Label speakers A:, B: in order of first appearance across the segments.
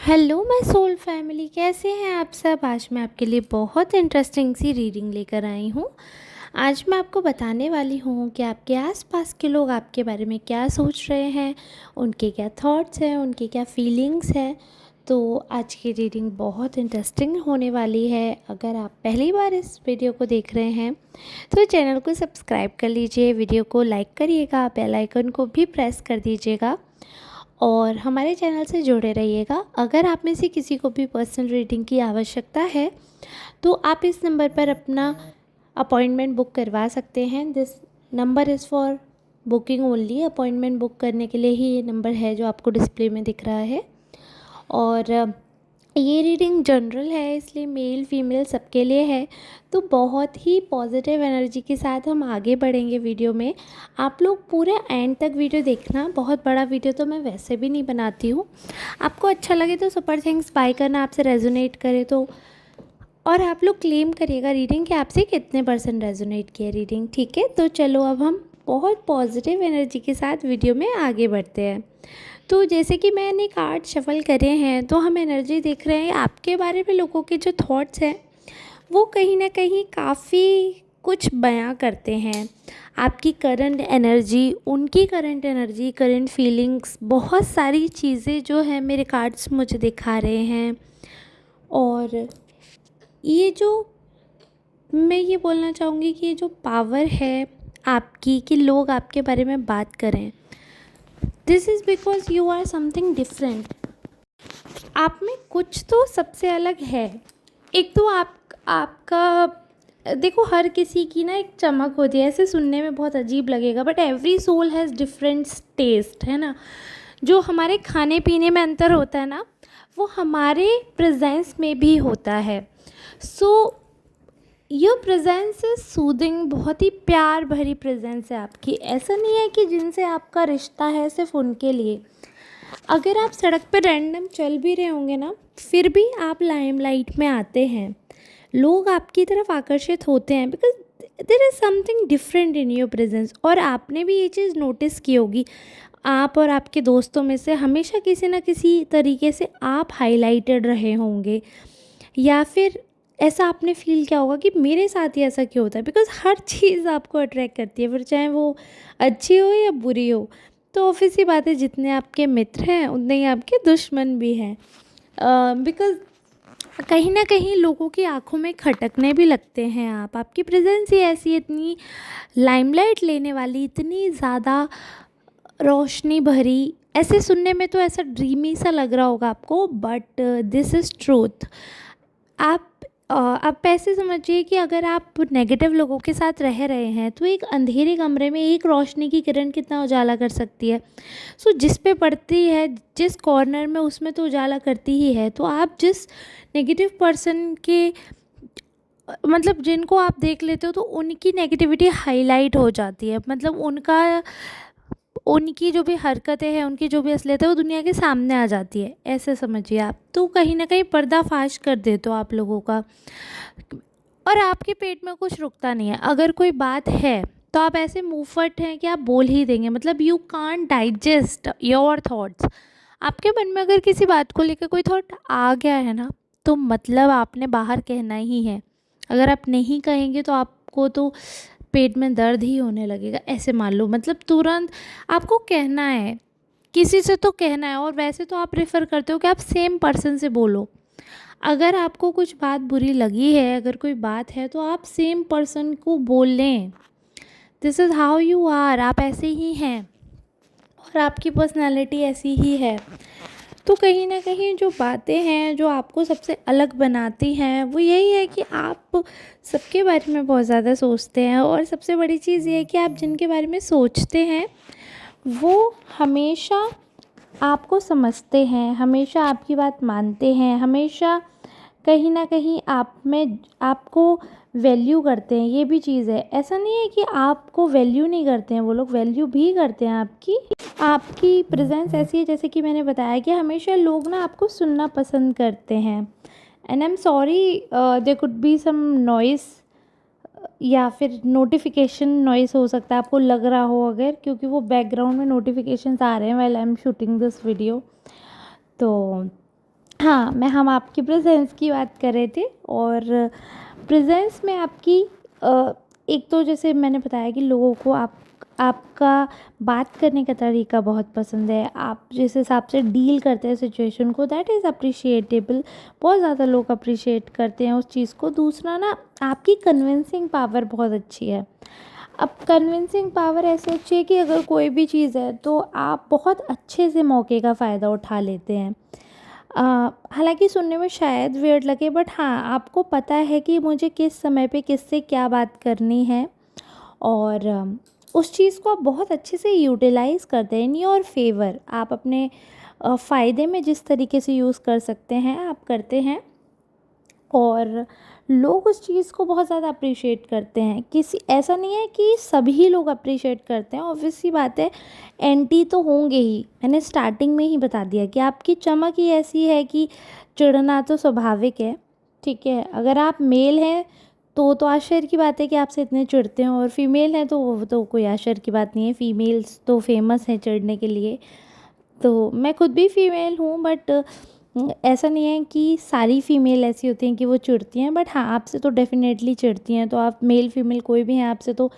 A: Hello my soul family, कैसे हैं आप सब। आज मैं आपके लिए बहुत इंटरेस्टिंग सी रीडिंग लेकर आई हूँ। आज मैं आपको बताने वाली हूँ कि आपके आसपास के लोग आपके बारे में क्या सोच रहे हैं, उनके क्या थॉट्स हैं, उनकी क्या फीलिंग्स हैं। तो आज की रीडिंग बहुत इंटरेस्टिंग होने वाली है। अगर आप पहली बार इस वीडियो को देख रहे हैं तो चैनल को सब्सक्राइब कर लीजिए, वीडियो को लाइक करिएगा, बेल आइकन को भी प्रेस कर दीजिएगा और हमारे चैनल से जुड़े रहिएगा। अगर आप में से किसी को भी पर्सनल रीडिंग की आवश्यकता है तो आप इस नंबर पर अपना अपॉइंटमेंट बुक करवा सकते हैं। This number is for booking only. Appointment book करने के लिए ही ये नंबर है जो आपको डिस्प्ले में दिख रहा है। और ये रीडिंग जनरल है, इसलिए मेल फीमेल सबके लिए है। तो बहुत ही पॉजिटिव एनर्जी के साथ हम आगे बढ़ेंगे वीडियो में। आप लोग पूरे एंड तक वीडियो देखना। बहुत बड़ा वीडियो तो मैं वैसे भी नहीं बनाती हूँ। आपको अच्छा लगे तो सुपर थिंग्स बाय करना, आपसे रेजोनेट करे तो। और आप लोग क्लेम करिएगा रीडिंग कि आपसे कितने परसेंट रेजोनेट किया रीडिंग, ठीक है। तो चलो अब हम बहुत पॉजिटिव एनर्जी के साथ वीडियो में आगे बढ़ते हैं। तो जैसे कि मैंने कार्ड शफल करे हैं तो हम एनर्जी देख रहे हैं आपके बारे में। लोगों के जो थॉट्स हैं वो कहीं ना कहीं काफ़ी कुछ बयां करते हैं। आपकी करंट एनर्जी, उनकी करंट एनर्जी, करंट फीलिंग्स, बहुत सारी चीज़ें जो है मेरे कार्ड्स मुझे दिखा रहे हैं। और ये जो मैं ये बोलना चाहूँगी कि ये जो पावर है आपकी कि लोग आपके बारे में बात करें, this is because you are something different. आप में कुछ तो सबसे अलग है। एक तो आपका देखो, हर किसी की ना एक चमक होती है। ऐसे सुनने में बहुत अजीब लगेगा but every soul has different taste, है ना। जो हमारे खाने पीने में अंतर होता है ना, वो हमारे प्रेजेंस में भी होता है। So your presence is soothing, बहुत ही प्यार भरी प्रेजेंस है आपकी। ऐसा नहीं है कि जिनसे आपका रिश्ता है सिर्फ उनके लिए। अगर आप सड़क पर रैंडम चल भी रहे होंगे ना, फिर भी आप लाइमलाइट में आते हैं। लोग आपकी तरफ आकर्षित होते हैं because there is something different in your presence. और आपने भी ये चीज़ नोटिस की होगी, आप और आपके दोस्तों में से हमेशा किसी न किसी तरीके से आप हाईलाइटेड रहे होंगे। या फिर ऐसा आपने फील किया होगा कि मेरे साथ ही ऐसा क्यों होता है, बिकॉज़ हर चीज़ आपको अट्रैक्ट करती है, फिर चाहे वो अच्छी हो या बुरी हो। तो ऑब्वियस सी बात है, जितने आपके मित्र हैं उतने ही आपके दुश्मन भी हैं। बिकॉज़ कहीं ना कहीं लोगों की आंखों में खटकने भी लगते हैं आप। आपकी प्रेजेंस ही ऐसी है, इतनी लाइमलाइट लेने वाली, इतनी ज़्यादा रोशनी भरी। ऐसे सुनने में तो ऐसा ड्रीमी सा लग रहा होगा आपको, बट दिस इज़ ट्रूथ। आप ऐसे समझिए कि अगर आप नेगेटिव लोगों के साथ रह रहे हैं तो एक अंधेरे कमरे में एक रोशनी की किरण कितना उजाला कर सकती है। सो जिस पे पड़ती है, जिस कॉर्नर में, उसमें तो उजाला करती ही है। तो आप जिस नेगेटिव पर्सन के मतलब जिनको आप देख लेते हो तो उनकी नेगेटिविटी हाईलाइट हो जाती है। मतलब उनकी जो भी हरकतें हैं, उनकी जो भी असलियत है वो दुनिया के सामने आ जाती है, ऐसे समझिए आप। तो कहीं ना कहीं पर्दाफाश कर देते हो आप लोगों का। और आपके पेट में कुछ रुकता नहीं है। अगर कोई बात है तो आप ऐसे मुंहफट हैं कि आप बोल ही देंगे। मतलब you can't digest your thoughts. आपके मन में अगर किसी बात को लेकर कोई थॉट आ गया है ना, तो मतलब आपने बाहर कहना ही है। अगर आप नहीं कहेंगे तो आपको तो पेट में दर्द ही होने लगेगा, ऐसे मान लो। मतलब तुरंत आपको कहना है, किसी से तो कहना है। और वैसे तो आप प्रेफर करते हो कि आप सेम पर्सन से बोलो। अगर आपको कुछ बात बुरी लगी है, अगर कोई बात है, तो आप सेम पर्सन को बोल लें। This is how you are. आप ऐसे ही हैं और आपकी पर्सनालिटी ऐसी ही है। तो कहीं ना कहीं जो बातें हैं जो आपको सबसे अलग बनाती हैं वो यही है कि आप सबके बारे में बहुत ज़्यादा सोचते हैं। और सबसे बड़ी चीज़ ये है कि आप जिनके बारे में सोचते हैं वो हमेशा आपको समझते हैं, हमेशा आपकी बात मानते हैं, हमेशा कहीं ना कहीं आप में आपको वैल्यू करते हैं। ये भी चीज़ है। ऐसा नहीं है कि आपको वैल्यू नहीं करते हैं, वो लोग वैल्यू भी करते हैं आपकी। आपकी प्रेजेंस ऐसी है, जैसे कि मैंने बताया, कि हमेशा लोग ना आपको सुनना पसंद करते हैं। And I am sorry, there could be some noise या फिर नोटिफिकेशन नॉइस हो सकता है, आपको लग रहा हो अगर, क्योंकि वो बैकग्राउंड में नोटिफिकेशंस आ रहे हैं while I am shooting this video. तो हाँ, हम आपकी प्रेज़ेंस की बात कर रहे थे। और प्रेज़ेंस में आपकी एक तो जैसे मैंने बताया कि लोगों को आपका बात करने का तरीका बहुत पसंद है। आप जिस हिसाब से डील करते हैं सिचुएशन को, दैट इज़ अप्रिशिएटेबल। बहुत ज़्यादा लोग अप्रिशिएट करते हैं उस चीज़ को। दूसरा ना, आपकी कन्विंसिंग पावर बहुत अच्छी है। अब कन्विंसिंग पावर ऐसे अच्छी है कि अगर कोई भी चीज़ है तो आप बहुत अच्छे से मौके का फ़ायदा उठा लेते हैं। हालाँकि सुनने में शायद वियर्ड लगे, बट हाँ, आपको पता है कि मुझे किस समय पे किससे क्या बात करनी है। और उस चीज़ को आप बहुत अच्छे से यूटिलाइज़ करते हैं इन योर फ़ेवर। आप अपने फ़ायदे में जिस तरीके से यूज़ कर सकते हैं, आप करते हैं। और लोग उस चीज़ को बहुत ज़्यादा अप्रिशिएट करते हैं। किसी ऐसा नहीं है कि सभी लोग अप्रिशिएट करते हैं, ऑब्वियस सी बात है, एंटी तो होंगे ही। मैंने स्टार्टिंग में ही बता दिया कि आपकी चमक ही ऐसी है कि चिढ़ना तो स्वाभाविक है, ठीक है। अगर आप मेल हैं तो आश्चर्य की बात है कि आपसे इतने चिढ़ते हैं, और फीमेल हैं तो वो तो कोई आश्चर्य की बात नहीं है। फीमेल्स तो फेमस हैं चिढ़ने के लिए। तो मैं खुद भी फीमेल हूँ, बट ऐसा नहीं है कि सारी फीमेल ऐसी होती हैं कि वो चिढ़ती हैं, बट हाँ, आपसे तो डेफ़िनेटली चिढ़ती हैं। तो आप मेल फीमेल कोई भी हैं, आपसे तो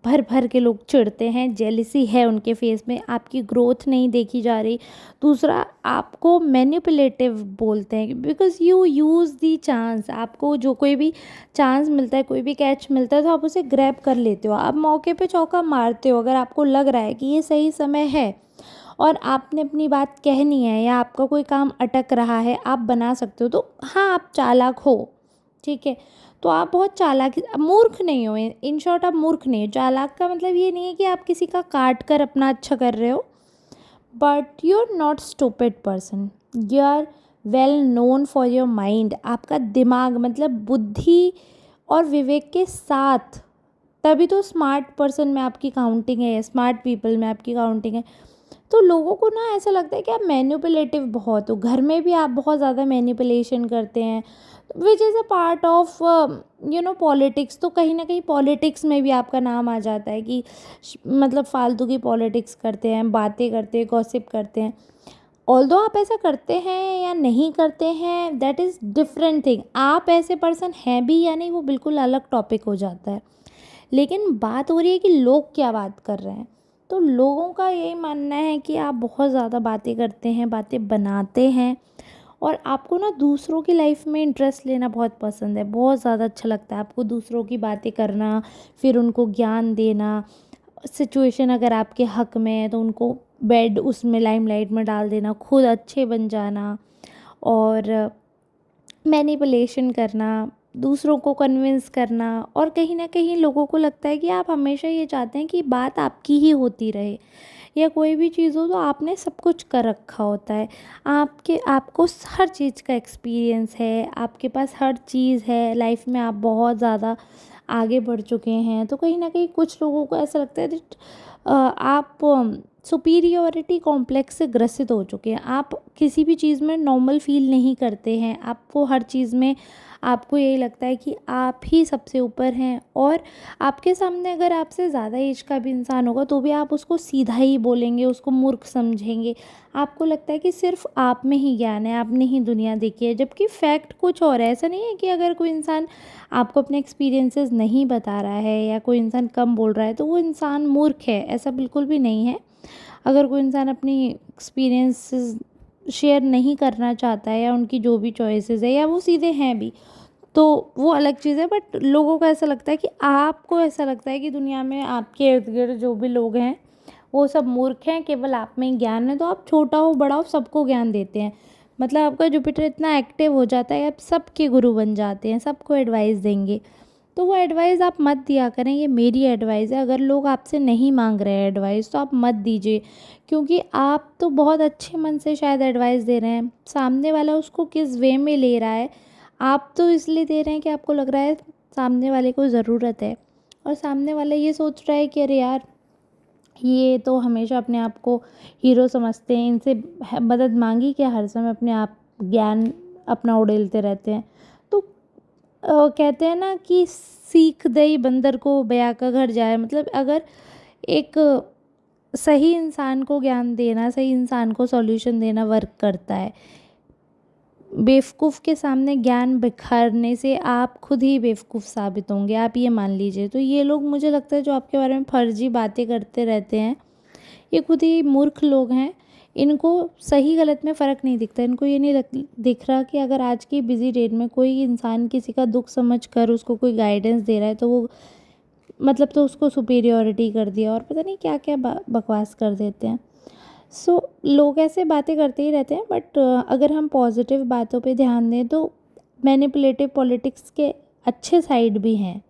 A: भर भर के लोग चिढ़ते हैं। जेलसी है उनके फेस में, आपकी ग्रोथ नहीं देखी जा रही। दूसरा, आपको मैनिपुलेटिव बोलते हैं because you use the chance. आपको जो कोई भी चांस मिलता है, कोई भी कैच मिलता है, तो आप उसे ग्रैब कर लेते हो। आप मौके पे चौका मारते हो। अगर आपको लग रहा है कि ये सही समय है और आपने अपनी बात कहनी है, या आपका कोई काम अटक रहा है, आप बना सकते हो, तो हाँ, आप चालाक हो, ठीक है। तो आप बहुत चालाक, मूर्ख नहीं हो। इन शॉर्ट, आप मूर्ख नहीं हो। चालाक का मतलब ये नहीं है कि आप किसी का काट कर अपना अच्छा कर रहे हो, but you are not stupid person. You are well known for your mind. आपका दिमाग मतलब बुद्धि और विवेक के साथ, तभी तो स्मार्ट पर्सन में आपकी काउंटिंग है, स्मार्ट पीपल में आपकी काउंटिंग है। तो लोगों को ना ऐसा लगता है कि आप मैनिपुलेटिव बहुत हो। घर में भी आप बहुत ज़्यादा मैनिपुलेशन करते हैं, which is a part of politics. तो कहीं ना कहीं पॉलिटिक्स में भी आपका नाम आ जाता है कि मतलब फालतू की पॉलिटिक्स करते हैं, बातें करते हैं, गॉसिप करते हैं। ऑल्दो आप ऐसा करते हैं या नहीं करते हैं, दैट इज़ डिफरेंट थिंग। आप ऐसे पर्सन हैं भी या नहीं, वो बिल्कुल अलग टॉपिक हो जाता है। लेकिन बात हो रही है कि लोग क्या बात कर रहे हैं। तो लोगों का यही मानना है कि आप बहुत ज़्यादा बातें करते हैं, बातें बनाते हैं, और आपको ना दूसरों की लाइफ में इंटरेस्ट लेना बहुत पसंद है। बहुत ज़्यादा अच्छा लगता है आपको दूसरों की बातें करना, फिर उनको ज्ञान देना। सिचुएशन अगर आपके हक में है तो उनको बेड उसमें लाइमलाइट में डाल देना, खुद अच्छे बन जाना, और मैनिपुलेशन करना, दूसरों को कन्विंस करना। और कहीं न कहीं लोगों को लगता है कि आप हमेशा ये चाहते हैं कि बात आपकी ही होती रहे, या कोई भी चीज़ हो तो आपने सब कुछ कर रखा होता है। आपको हर चीज़ का एक्सपीरियंस है, आपके पास हर चीज़ है, लाइफ में आप बहुत ज़्यादा आगे बढ़ चुके हैं। तो कहीं न कहीं कुछ लोगों को ऐसा लगता है दैट आप सुपीरियॉरिटी कॉम्प्लेक्स से ग्रसित हो चुके हैं। आप किसी भी चीज़ में नॉर्मल फ़ील नहीं करते हैं। आपको हर चीज़ में आपको यही लगता है कि आप ही सबसे ऊपर हैं, और आपके सामने अगर आपसे ज़्यादा एज का भी इंसान होगा तो भी आप उसको सीधा ही बोलेंगे, उसको मूर्ख समझेंगे। आपको लगता है कि सिर्फ़ आप में ही ज्ञान है, आपने ही दुनिया देखी है, जबकि फैक्ट कुछ और है। ऐसा नहीं है कि अगर कोई इंसान आपको अपने एक्सपीरियंसेस नहीं बता रहा है, या कोई इंसान कम बोल रहा है, तो वो इंसान मूर्ख है, ऐसा बिल्कुल भी नहीं है। अगर कोई इंसान अपनी एक्सपीरियंसेस शेयर नहीं करना चाहता है, या उनकी जो भी चॉइसेस है, या वो सीधे हैं भी, तो वो अलग चीज़ है। बट लोगों को ऐसा लगता है कि आपको ऐसा लगता है कि दुनिया में आपके इर्द गिर्द जो भी लोग हैं वो सब मूर्ख हैं, केवल आप में ही ज्ञान है। तो आप छोटा हो बड़ा हो सबको ज्ञान देते हैं। मतलब आपका जुपिटर इतना एक्टिव हो जाता है, आप सबके गुरु बन जाते हैं, सबको एडवाइस देंगे। तो वो एडवाइस आप मत दिया करें, ये मेरी एडवाइस है। अगर लोग आपसे नहीं मांग रहे हैं एडवाइस तो आप मत दीजिए, क्योंकि आप तो बहुत अच्छे मन से शायद एडवाइस दे रहे हैं, सामने वाला उसको किस वे में ले रहा है। आप तो इसलिए दे रहे हैं कि आपको लग रहा है सामने वाले को ज़रूरत है, और सामने वाला ये सोच रहा है कि अरे यार, ये तो हमेशा अपने आप को हीरो समझते हैं, इनसे मदद मांगी क्या, हर समय अपने आप ज्ञान अपना उड़ेलते रहते हैं। तो कहते हैं ना कि सीख दई बंदर को बया का घर जाए। मतलब अगर एक सही इंसान को ज्ञान देना, सही इंसान को सॉल्यूशन देना वर्क करता है। बेवकूफ़ के सामने ज्ञान बिखरने से आप खुद ही बेवकूफ़ साबित होंगे, आप ये मान लीजिए। तो ये लोग मुझे लगता है जो आपके बारे में फर्जी बातें करते रहते हैं, ये खुद ही मूर्ख लोग हैं। इनको सही गलत में फ़र्क नहीं दिखता। इनको ये नहीं दिख रहा कि अगर आज की बिज़ी डेट में कोई इंसान किसी का दुख समझ कर उसको कोई गाइडेंस दे रहा है तो वो मतलब तो उसको सुपीरियॉरिटी कर दिया, और पता नहीं क्या क्या बकवास कर देते हैं। सो लोग ऐसे बातें करते ही रहते हैं। बट अगर हम पॉजिटिव बातों पे ध्यान दें तो मैनिपुलेटिव पॉलिटिक्स के अच्छे साइड भी हैं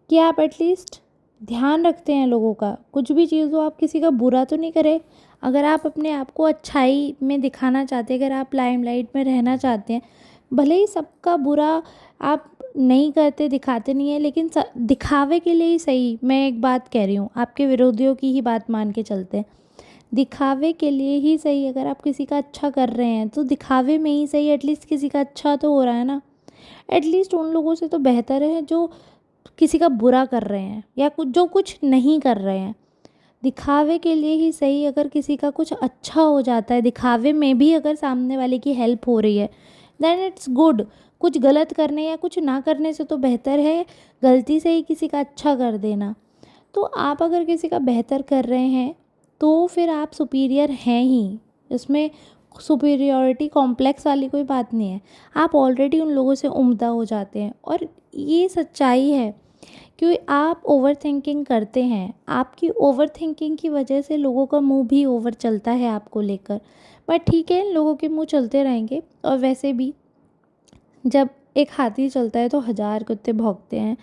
A: कि आप एटलीस्ट ध्यान रखते हैं लोगों का। कुछ भी चीज़ हो, आप किसी का बुरा तो नहीं करें। अगर आप अपने आप को अच्छाई में दिखाना चाहते हैं, अगर आप लाइमलाइट में रहना चाहते हैं, भले ही सबका बुरा आप नहीं करते, दिखाते नहीं है, लेकिन दिखावे के लिए ही सही। मैं एक बात कह रही हूँ, आपके विरोधियों की ही बात मान के चलते हैं, दिखावे के लिए ही सही। अगर आप किसी का अच्छा कर रहे हैं तो दिखावे में ही सही, एटलीस्ट किसी का अच्छा तो हो रहा है ना। एटलीस्ट उन लोगों से तो बेहतर है जो किसी का बुरा कर रहे हैं या कुछ नहीं कर रहे हैं। दिखावे के लिए ही सही, अगर किसी का कुछ अच्छा हो जाता है दिखावे में भी, अगर सामने वाले की हेल्प हो रही है, देन इट्स गुड। कुछ गलत करने या कुछ ना करने से तो बेहतर है गलती से ही किसी का अच्छा कर देना। तो आप अगर किसी का बेहतर कर रहे हैं तो फिर आप सुपीरियर हैं ही। इसमें सुपीरियॉरिटी कॉम्प्लेक्स वाली कोई बात नहीं है। आप ऑलरेडी उन लोगों से उम्दा हो जाते हैं, और ये सच्चाई है क्योंकि आप ओवर थिंकिंग करते हैं। आपकी ओवर थिंकिंग की वजह से लोगों का मुंह भी ओवर चलता है आपको लेकर। बट ठीक है, लोगों के मुंह चलते रहेंगे। और वैसे भी जब एक हाथी चलता है तो 1000 कुत्ते भौंकते हैं।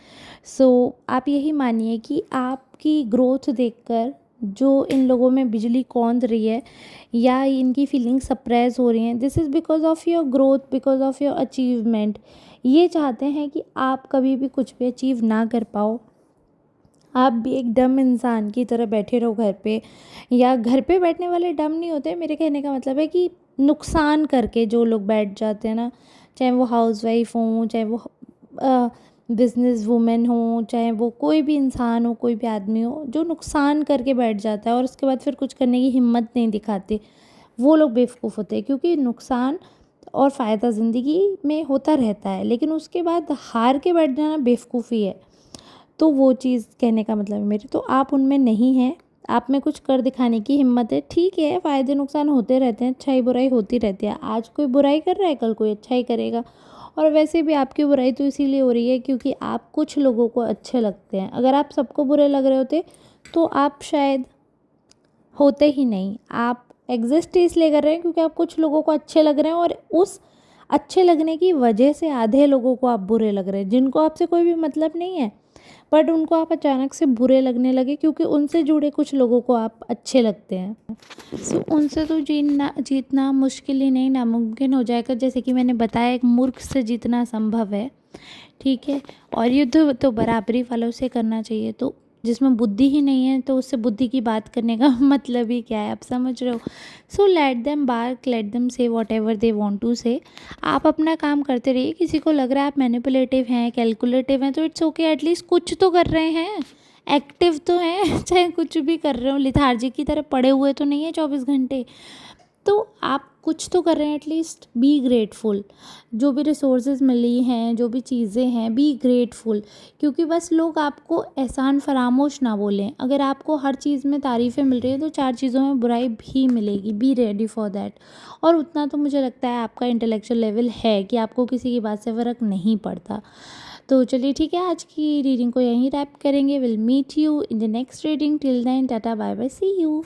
A: सो आप यही मानिए कि आपकी ग्रोथ देखकर जो इन लोगों में बिजली कौंध रही है या इनकी फीलिंग सप्रेस हो रही हैं, this is because of your growth, because of your achievement. ये चाहते हैं कि आप कभी भी कुछ भी अचीव ना कर पाओ, आप भी एक डम इंसान की तरह बैठे रहो घर पे। या घर पे बैठने वाले डम नहीं होते, मेरे कहने का मतलब है कि नुकसान करके जो लोग बैठ जाते हैं ना, चाहे वो हाउसवाइफ हों, चाहे वो बिजनेस वूमेन हो, चाहे वो कोई भी इंसान हो, कोई भी आदमी हो, जो नुकसान करके बैठ जाता है और उसके बाद फिर कुछ करने की हिम्मत नहीं दिखाते, वो लोग बेवकूफ़ होते हैं। क्योंकि नुकसान और फ़ायदा ज़िंदगी में होता रहता है, लेकिन उसके बाद हार के बैठ जाना बेवकूफ़ी है। तो वो चीज़ कहने का मतलब है मेरे, तो आप उनमें नहीं हैं। आप में कुछ कर दिखाने की हिम्मत है, ठीक है। फ़ायदे नुकसान होते रहते हैं, अच्छाई बुराई होती रहती है। आज कोई बुराई कर रहा है, कल कोई अच्छाई करेगा। और वैसे भी आपकी बुराई तो इसीलिए हो रही है क्योंकि आप कुछ लोगों को अच्छे लगते हैं। अगर आप सबको बुरे लग रहे होते तो आप शायद होते ही नहीं। आप एग्जिस्ट इसलिए कर रहे हैं क्योंकि आप कुछ लोगों को अच्छे लग रहे हैं, और उस अच्छे लगने की वजह से आधे लोगों को आप बुरे लग रहे हैं, जिनको आपसे कोई भी मतलब नहीं है, बट उनको आप अचानक से बुरे लगने लगे क्योंकि उनसे जुड़े कुछ लोगों को आप अच्छे लगते हैं। सो उनसे तो जीतना मुश्किल ही नहीं, नामुमकिन हो जाएगा। जैसे कि मैंने बताया, एक मूर्ख से जीतना संभव है, ठीक है। और युद्ध तो बराबरी वालों से करना चाहिए। तो जिसमें बुद्धि ही नहीं है तो उससे बुद्धि की बात करने का मतलब ही क्या है, आप समझ रहे हो। So let them bark, let them say whatever they want to say. आप अपना काम करते रहिए। किसी को लग रहा है आप मैनिपुलेटिव हैं, कैलकुलेटिव हैं, तो इट्स ओके, एटलीस्ट कुछ तो कर रहे हैं, एक्टिव तो हैं। चाहे कुछ भी कर रहे हो, लिथार्जी की तरह पड़े हुए तो नहीं है 24 घंटे। तो आप कुछ तो कर रहे हैं, एटलीस्ट बी ग्रेटफुल। जो भी रिसोर्सेज मिली हैं, जो भी चीज़ें हैं, बी ग्रेटफुल। क्योंकि बस लोग आपको एहसान फरामोश ना बोलें। अगर आपको हर चीज़ में तारीफ़ें मिल रही है तो 4 चीज़ों में बुराई भी मिलेगी, बी रेडी फॉर दैट। और उतना तो मुझे लगता है आपका इंटेलेक्चुअल लेवल है कि आपको किसी की बात से फ़र्क नहीं पड़ता। तो चलिए ठीक है, आज की रीडिंग को यहीं रैप करेंगे। Will meet you in the next reading. Till then tata bye bye, see you.